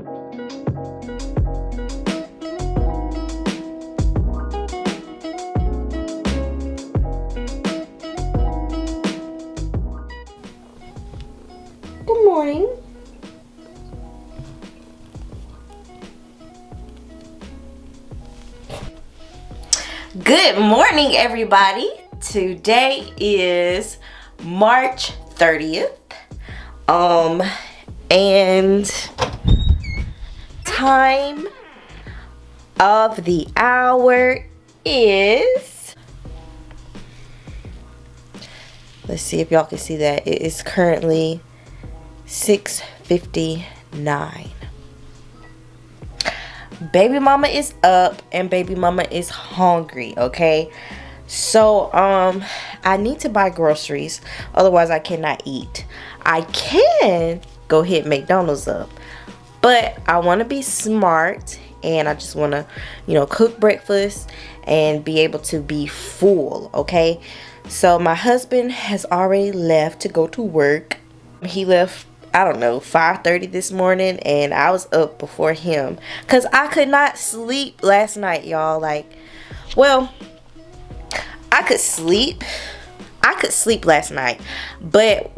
Good morning. Good morning, everybody. Today is March 30th. And time of the hour is, let's see if y'all can see that. It is currently 6:59. Baby mama is up and baby mama is hungry, okay? So I need to buy groceries, otherwise I cannot eat. I can go hit McDonald's up, but I want to be smart and I just want to, cook breakfast and be able to be full, okay? So my husband has already left to go to work. He left, I don't know, 5:30 this morning, and I was up before him because I could not sleep last night, y'all. I could sleep last night, but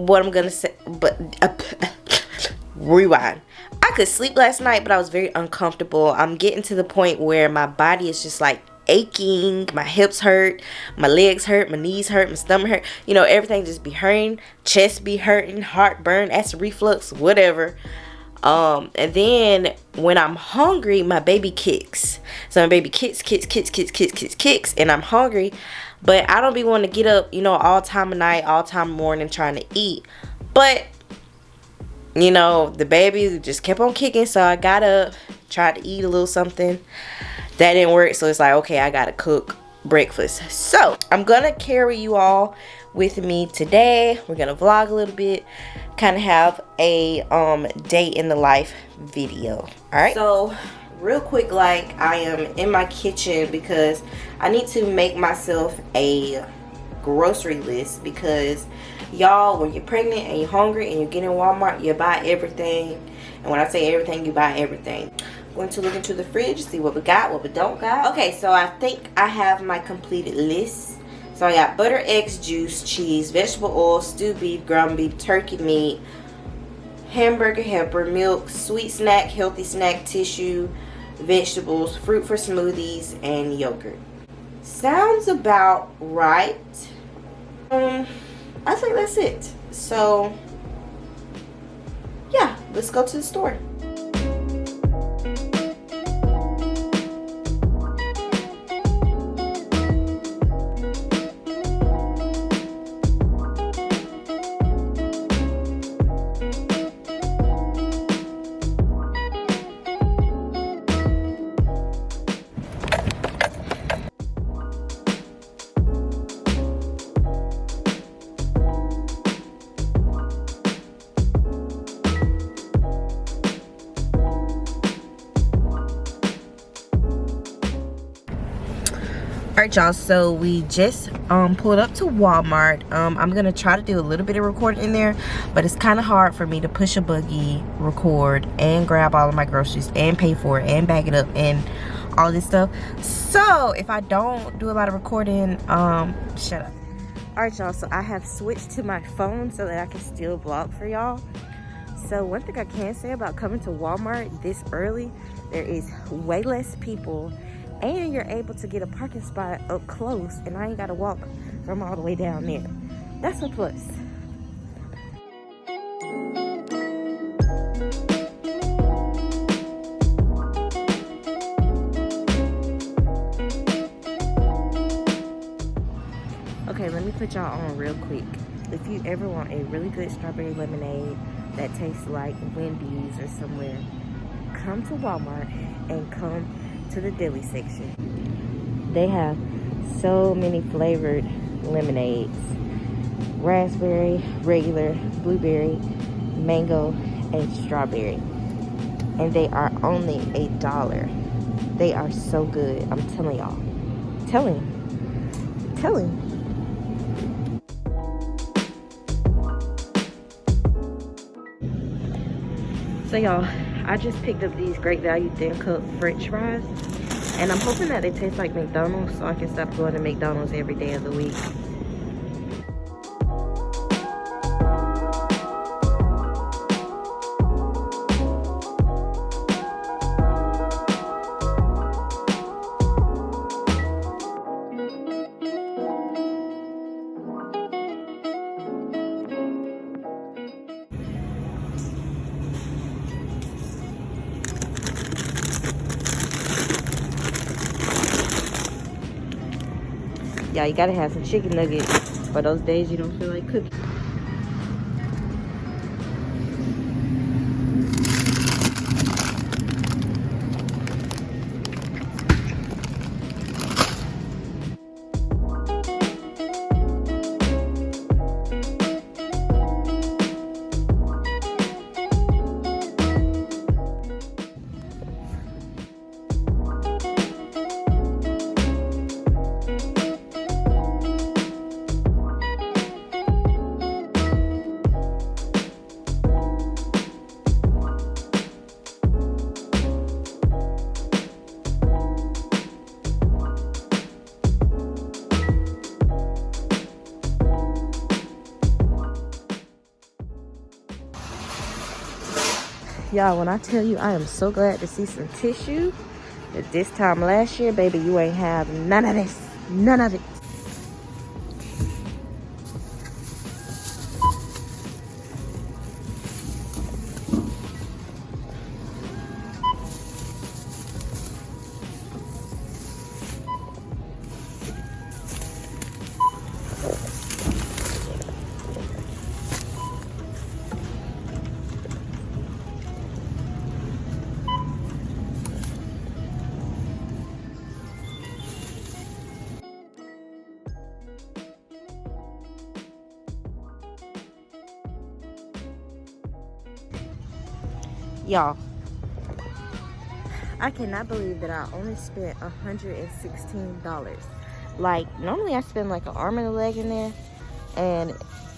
rewind. I could sleep last night, but I was very uncomfortable. I'm getting to the point where my body is just like aching. My hips hurt, my legs hurt, my knees hurt, my stomach hurt. Everything just be hurting. Chest be hurting, heartburn, acid reflux, whatever. And then when I'm hungry, my baby kicks. So my baby kicks, and I'm hungry. But I don't be wanting to get up, all time of night, all time of morning trying to eat. But, the baby just kept on kicking. So I got up, tried to eat a little something. That didn't work. So it's like, okay, I got to cook breakfast. So I'm going to carry you all with me today. We're going to vlog a little bit. Kind of have a day in the life video. All right. So real quick, I am in my kitchen because I need to make myself a grocery list, because y'all, when you're pregnant and you're hungry and you get in Walmart, you buy everything. And when I say everything, you buy everything. I'm going to look into the fridge, see what we got, what we don't got. Okay, so I think I have my completed list. So I got butter, eggs, juice, cheese, vegetable oil, stewed beef, ground beef, turkey meat, hamburger helper, milk, sweet snack, healthy snack, tissue, vegetables, fruit for smoothies, and yogurt. Sounds about right. I think that's it. So yeah, let's go to the store. Alright, y'all, so we just pulled up to Walmart. I'm gonna try to do a little bit of recording in there, but it's kind of hard for me to push a buggy, record, and grab all of my groceries and pay for it and bag it up and all this stuff. So if I don't do a lot of recording, shut up. Alright, y'all, so I have switched to my phone so that I can still vlog for y'all. So one thing I can say about coming to Walmart this early, there is way less people, and you're able to get a parking spot up close, and I ain't gotta walk from all the way down there. That's a plus. Okay, let me put y'all on real quick. If you ever want a really good strawberry lemonade that tastes like Wendy's or somewhere, come to Walmart and come to the deli section. They have so many flavored lemonades: raspberry, regular, blueberry, mango, and strawberry. And they are only $1. They are so good. I'm telling y'all. Telling. So y'all, I just picked up these Great Value thin cup French fries, and I'm hoping that they taste like McDonald's so I can stop going to McDonald's every day of the week. Yeah, you gotta have some chicken nuggets for those days you don't feel like cooking. Y'all, when I tell you I am so glad to see some tissue, that this time last year, baby, you ain't have none of this. None of it. Y'all, I cannot believe that I only spent $116. Like, normally I spend like an arm and a leg in there, and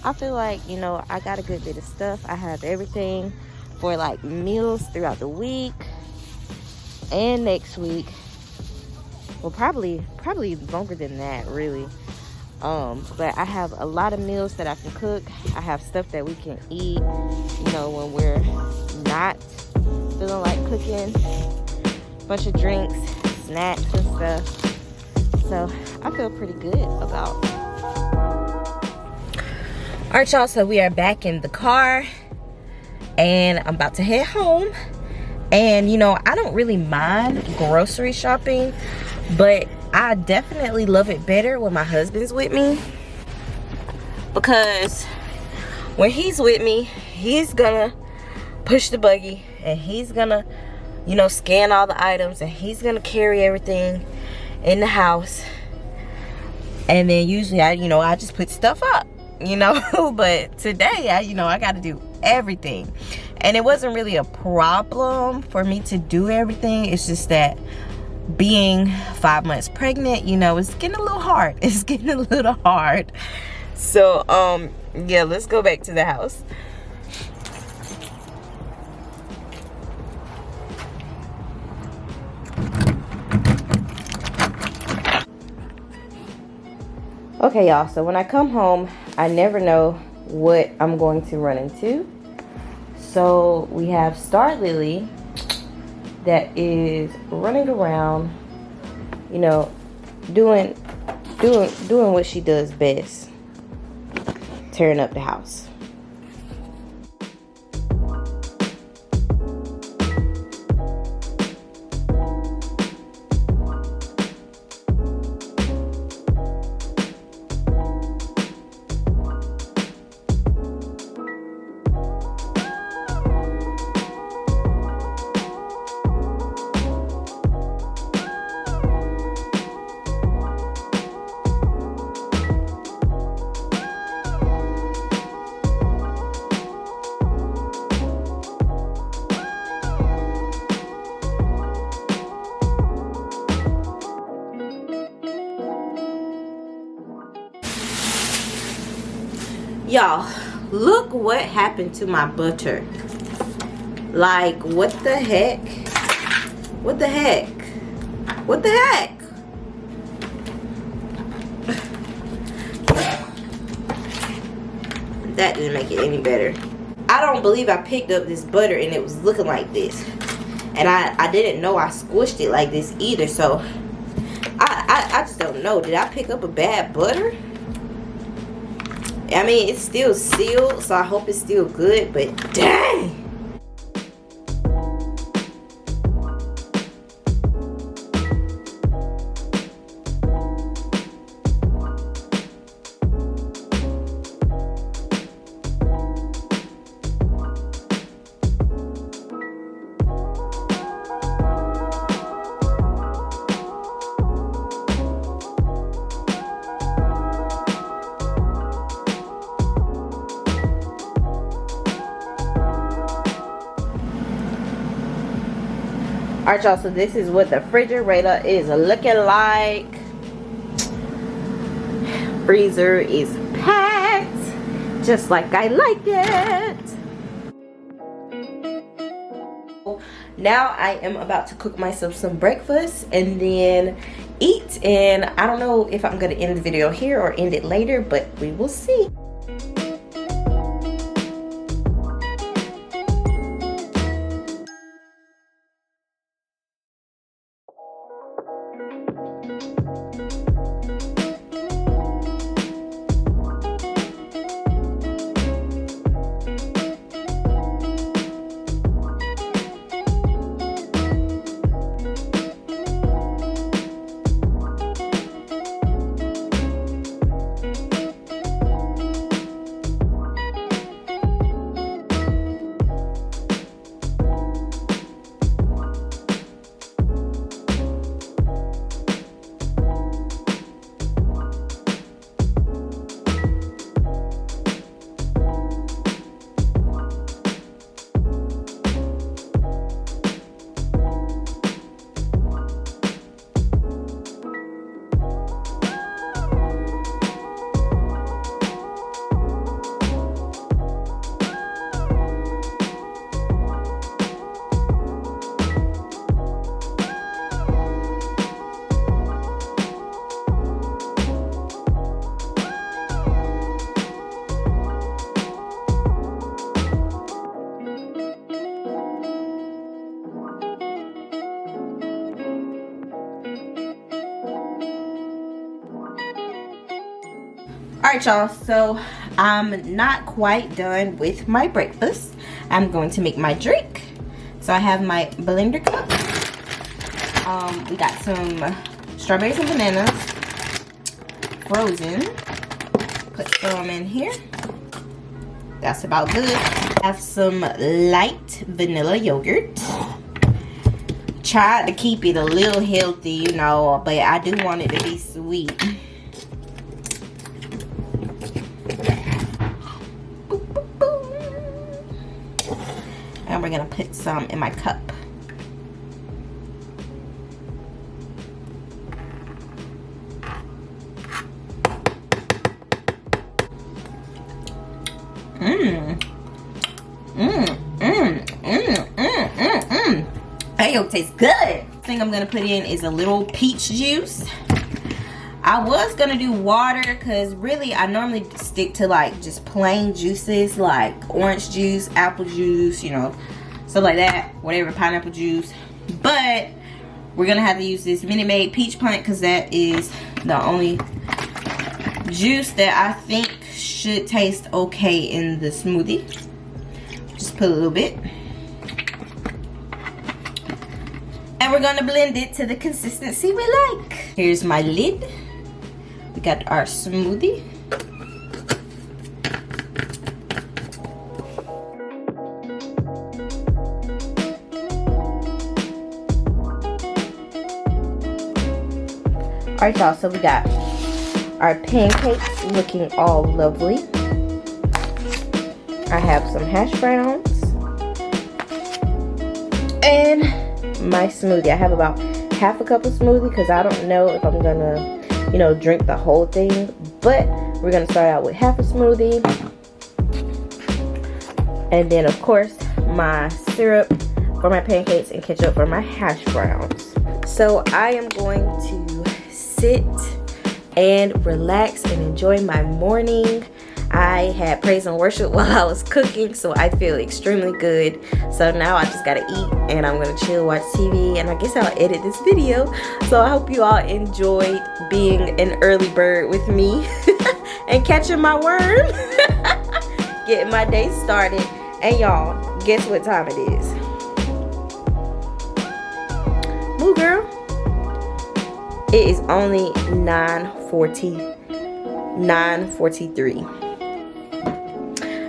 I feel like, you know, I got a good bit of stuff. I have everything for like meals throughout the week and next week. Well, probably longer than that, really. But I have a lot of meals that I can cook. I have stuff that we can eat, you know, when we're not feeling like cooking. Bunch of drinks, snacks and stuff. So I feel pretty good about. Alright, y'all, so we are back in the car and I'm about to head home. And you know, I don't really mind grocery shopping, but I definitely love it better when my husband's with me, because when he's with me, he's gonna push the buggy and he's gonna, you know, scan all the items, and he's gonna carry everything in the house. And then usually I just put stuff up, you know. But today I gotta do everything, and it wasn't really a problem for me to do everything. It's just that being 5 months pregnant, you know, it's getting a little hard. It's getting a little hard. So yeah, let's go back to the house. Okay, y'all, so when I come home, I never know what I'm going to run into. So we have Star Lily that is running around, you know, doing what she does best, tearing up the house. Y'all, look what happened to my butter. Like, what the heck? What the heck? What the heck? That didn't make it any better. I don't believe I picked up this butter and it was looking like this. And I didn't know I squished it like this either. So I just don't know. Did I pick up a bad butter? I mean, it's still sealed, so I hope it's still good, but dang. Alright, y'all, so this is what the refrigerator is looking like. Freezer is packed, just like I like it. Now I am about to cook myself some breakfast and then eat. And I don't know if I'm going to end the video here or end it later, but we will see. Alright, y'all, so I'm not quite done with my breakfast. I'm going to make my drink. So I have my blender cup. We got some strawberries and bananas frozen. Put some in here. That's about good. I have some light vanilla yogurt. Tried to keep it a little healthy, you know, but I do want it to be sweet. And we're gonna put some in my cup. That yolk tastes good. Thing I'm gonna put in is a little peach juice. I was gonna do water because really I normally stick to like just plain juices like orange juice, apple juice, you know, stuff like that, whatever, pineapple juice. But we're gonna have to use this Minute Maid peach pint because that is the only juice that I think should taste okay in the smoothie. Just put a little bit. And we're gonna blend it to the consistency we like. Here's my lid. We got our smoothie. Alright, y'all, so we got our pancakes looking all lovely. I have some hash browns. And my smoothie. I have about half a cup of smoothie because I don't know if I'm gonna, you know, drink the whole thing, but we're gonna start out with half a smoothie, and then of course my syrup for my pancakes and ketchup for my hash browns. So I am going to sit and relax and enjoy my morning. I had praise and worship while I was cooking, so I feel extremely good. So now I just gotta eat and I'm gonna chill, watch TV, and I guess I'll edit this video. So I hope you all enjoyed being an early bird with me and catching my worm, getting my day started. And y'all, guess what time it is? Move, girl. It is only 9:43.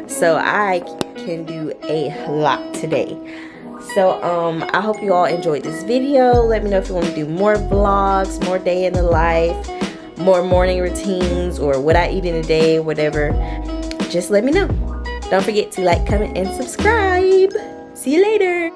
So I can do a lot today. So I hope you all enjoyed this video. Let me know if you want to do more vlogs, more day in the life, more morning routines, or what I eat in a day, whatever. Just let me know. Don't forget to like, comment, and subscribe. See you later.